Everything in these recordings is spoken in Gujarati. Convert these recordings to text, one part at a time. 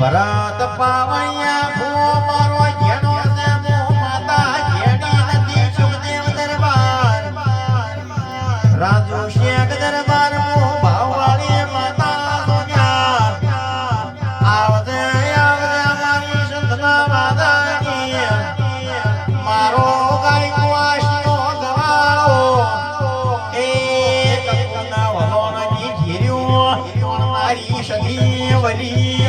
ભરત પાવૈયા ભૂ મારો જેનો છે મો માતા જેડી નથી સુખદેવ દરબાર રાજુ શેખ દરબાર મો ભાવવાળી માતા સોન્યા આવજે આવજે મારી સંતના વાદાની મારો ગાય વાસનો ગવાળો એક કુના વલોની ઘેર્યો મારી સદી વલી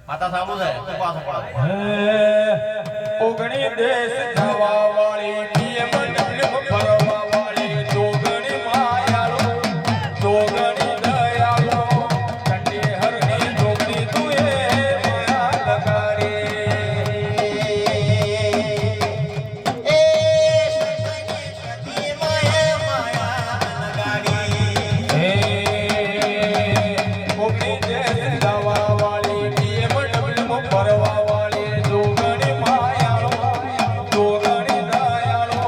માતા સાબુ છે પાછો ઓગણી દેશ જવા વાળી નિયમ નિયમ ફરવા વાળી જોગણી માયાળો જોગણી દયાળો ચંડી હરની જોગણી તું એ માયા લગાડી એ સતી માયા લગાડી હે ઓગણી દેશ જવા પરવા વાળી જોગણી માયાળો જોગણી દયાળો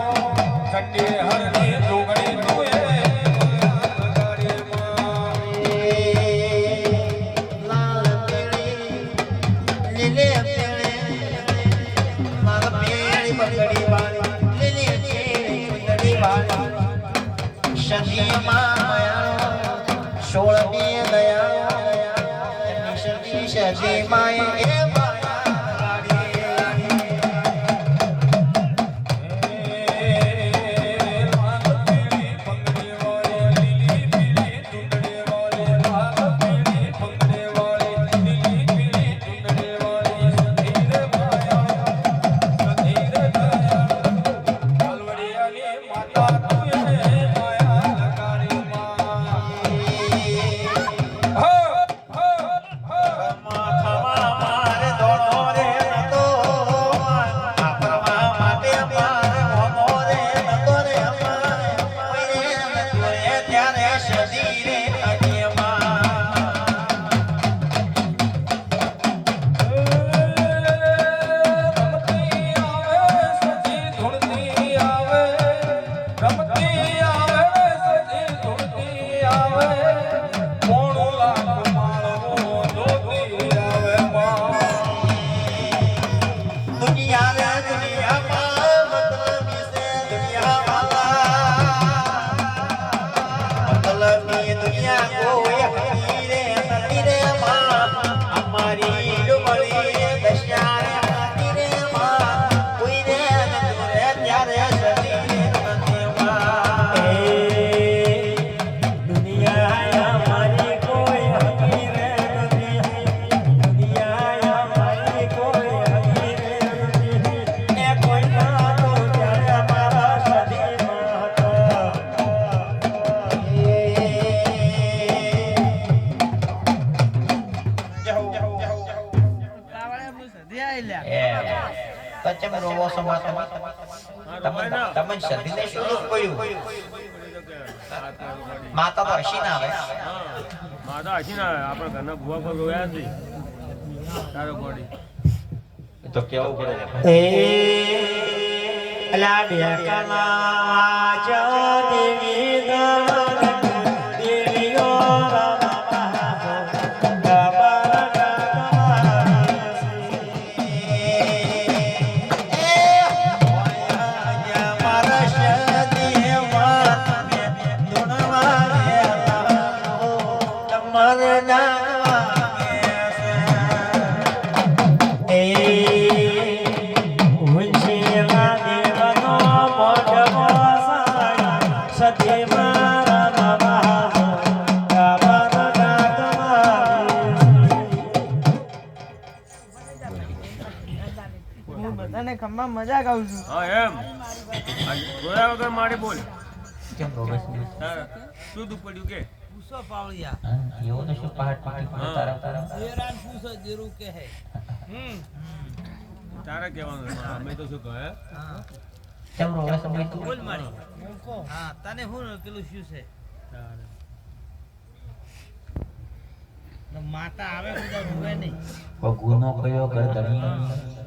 ચંડી હરની જોગણી તું એ લગાડી લાલ પેળી લીલે પેળી મારા પેળી પગડી વાળી લીલે પેળી પગડી વાળી સદી માયાળો સોળમી દયાળો સદી માય Come on. કેમ રોવો છો માં તમે શરીરને શું દુઃખ પડ્યું માતા તો હસી ના આવે માતા હસી ના આવે આપણા ઘરના ભૂવા પર રોયા છે તારો બોડી તો કેવું પડે એ અલા ઢેકના દેવી દેવીઓ મજા ગાઉં છું. હા એમ રોયા વગર મારે બોલ કેમ રોવે છે શું દુઃખ પડ્યું કે પૂછો પાવળિયા. એવો તો શું પહાડ તૂટી પડે તારા જેરાન પૂછો જેરું કે હે. તારે કહેવાનું અમે તો શું કહે કેમ રોવે છે ભાઈ તું બોલ મારી. હા તને હું પેલું શું છે માતા આવે બધા રોવે નહીં. કોઈ ગુનો કયો ગરદણી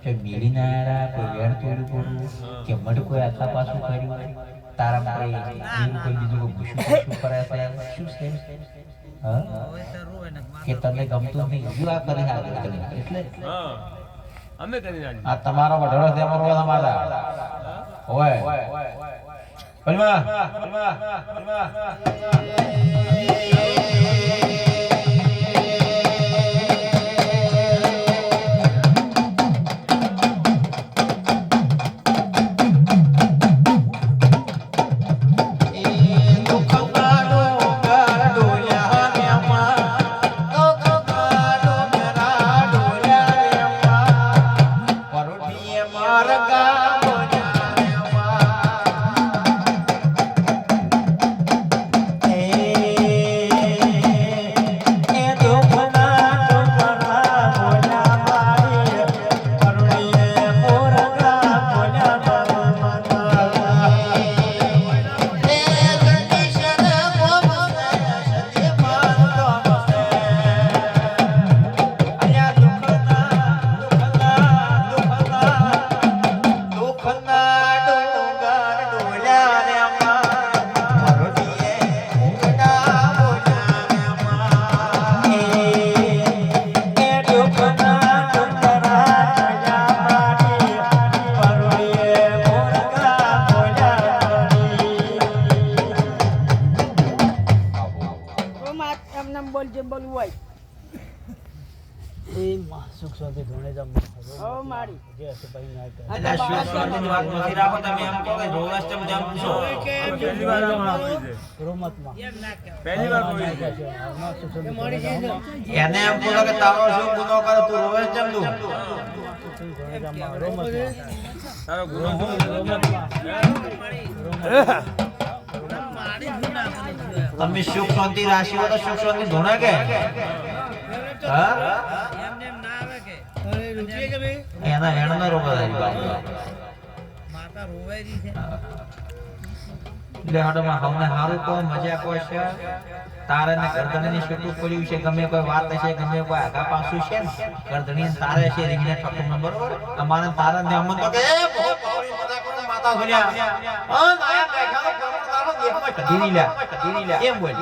કે બીડી ના આરા કોઈ વેર તોડ્યું પડ્યું કે મઢ કોઈ આખા પાછું કર્યું તારા કોઈ જીવ કોઈ બીજું કોઈ ભૂસું કરે છે શું છે હા હવે તો રોવે ને કે તને ગમતું નહીં હજુ આ કરી આગળ કરી એટલે હા અમે કરી નાખી આ તમારો વઢળો છે અમારો તમારા ઓય પલમા પહેલી વાર બોલી એને એમ બોલો કે તારો શું ગુનો કરે તું રોવે કેમ તું તારો ગુનો તમે સુખ શાંતિ રાશિ હોય તો સુખ શાંતિ ધોણા કે હા એમને એમ ના આવે કે એના હેણનો રોગ આવી બાજુ માતા રોવાઈ છે. એટલે હાડમાં હમને હારું કો મજા કો છે તારે ને ગરદણીની છૂટું પડ્યું છે ગમે કોઈ વાત હશે ગમે કોઈ આગા પાછું છે ને ગરદણી તારે છે રીંગણે ઠકમ બરોબર અમારે તારે ને અમન તો કે એ બહુ પાવડી મજા કરો માતા ઘણ્યા અન આયા દેખાનો કમર તારો દેહમાં કઢીની લ્યા એમ બોલ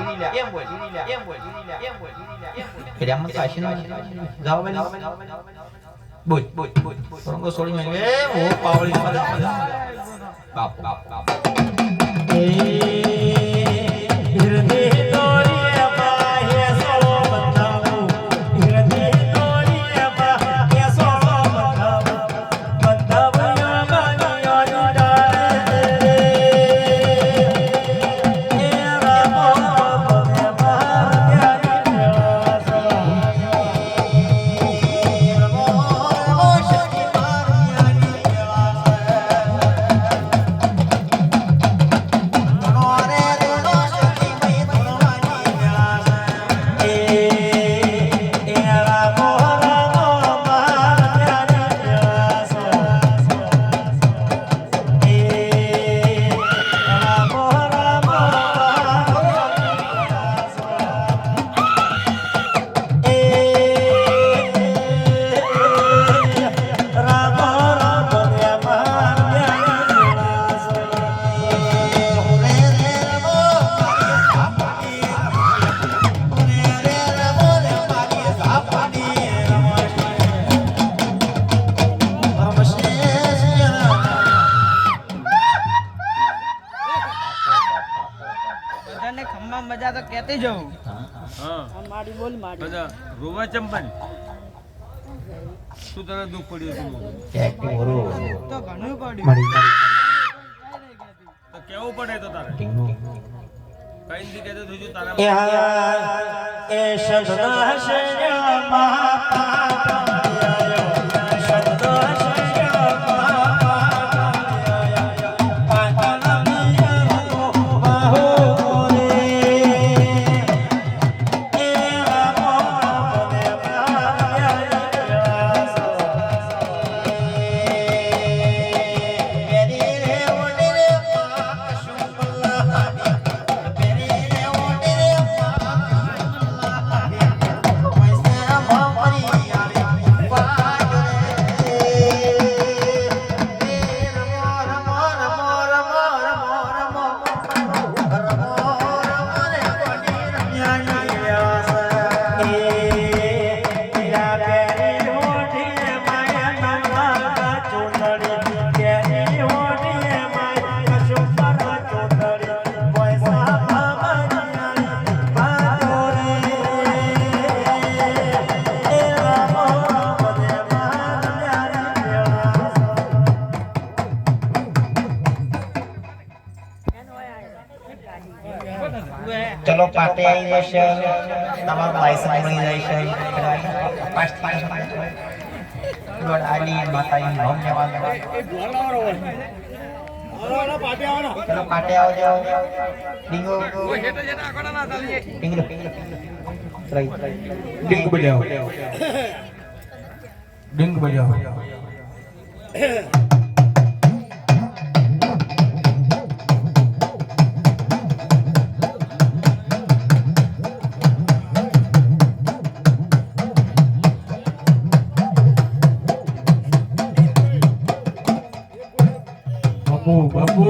એટલે અમન તો આશીનો જાવ બેન બોલ રંગો છોડી મે એ બહુ પાવડી મજા બાપ ને ખમ્મા મજા તો કહેતી જવું. હા બધા રોવા ચંપન શું તને દુઃખ પડ્યું હતું તો ઘણું પડ્યું. તો કેવું પડે તો તારે કઈ નથી કહેતો તું તારા એ શબ્દના ચલો પાટે આવી જશે તમારું લાયસન્સ મળી જાય છે આલી માતાજી નામ લેવાનું ચલો પાટે આવજો ડીંગો ડીંગો ડીંગ બજાવો ડીંગ બજાવો બાપુ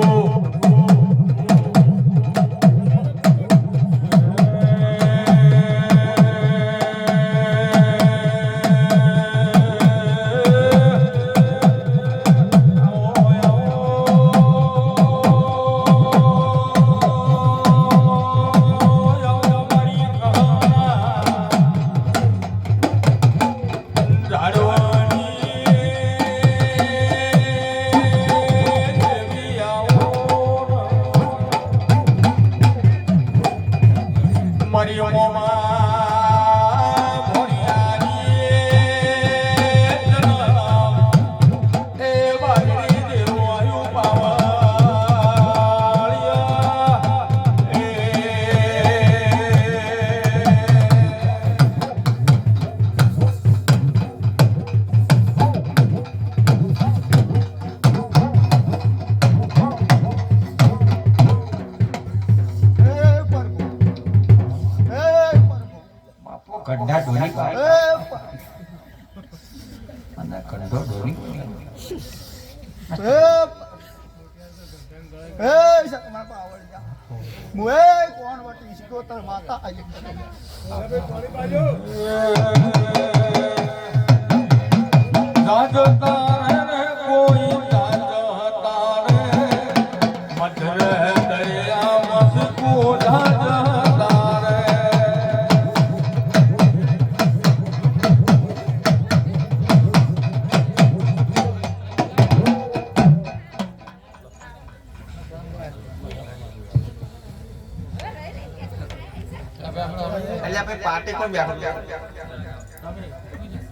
ગઢા ઢોલી અને ગઢો ઢોલી કોણ વટી સિકોતર માતા આવી કોઈ મધરે દરિયા મસ્કો પાટે કોણ બેઠો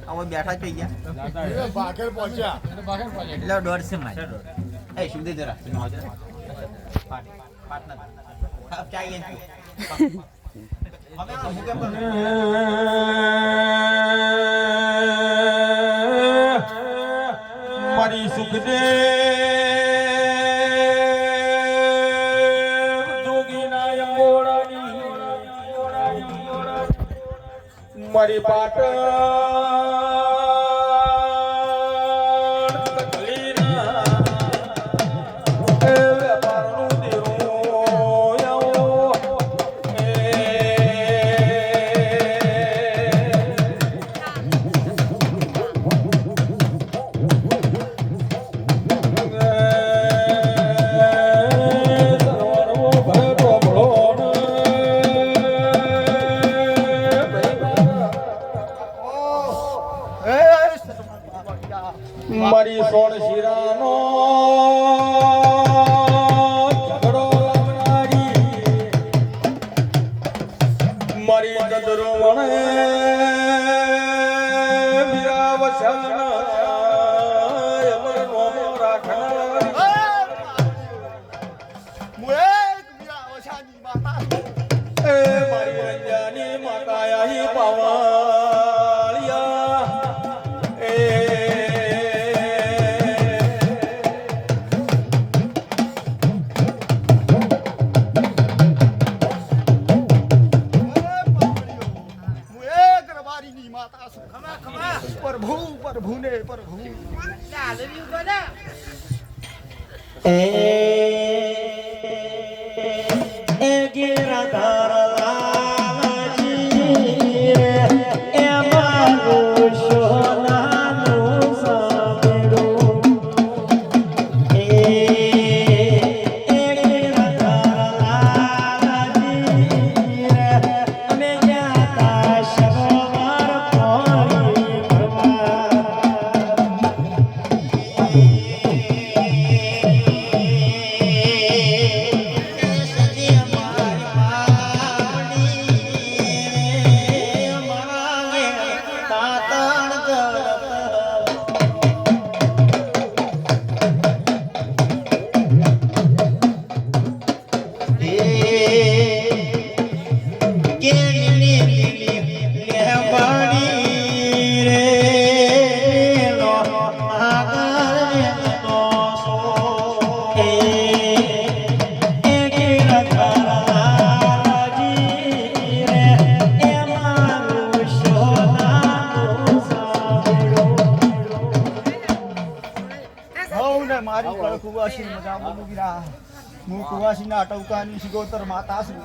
આવો બેઠા થઈ ગયા બાકેર પહોંચ્યા એટલે દોઢ છે મારે એ સુધે જરા પાટ ના ચાહીએ મારી સુખદે મારી પાટણ રણે મીરા વસાના અમર નોમો રાખનાર હું એક મીરા વસાની માતા છું. એ મારી રંજાની માતા આહી પાવાળિયા એ હું એક રબારીની માતા છું. પ્રભુ પ્રભુ ને પ્રભુ મારી પર કુવાસી મજા બોલું ગીરા હું કુવાસીના ટવકાની સિગોતર માતા છું.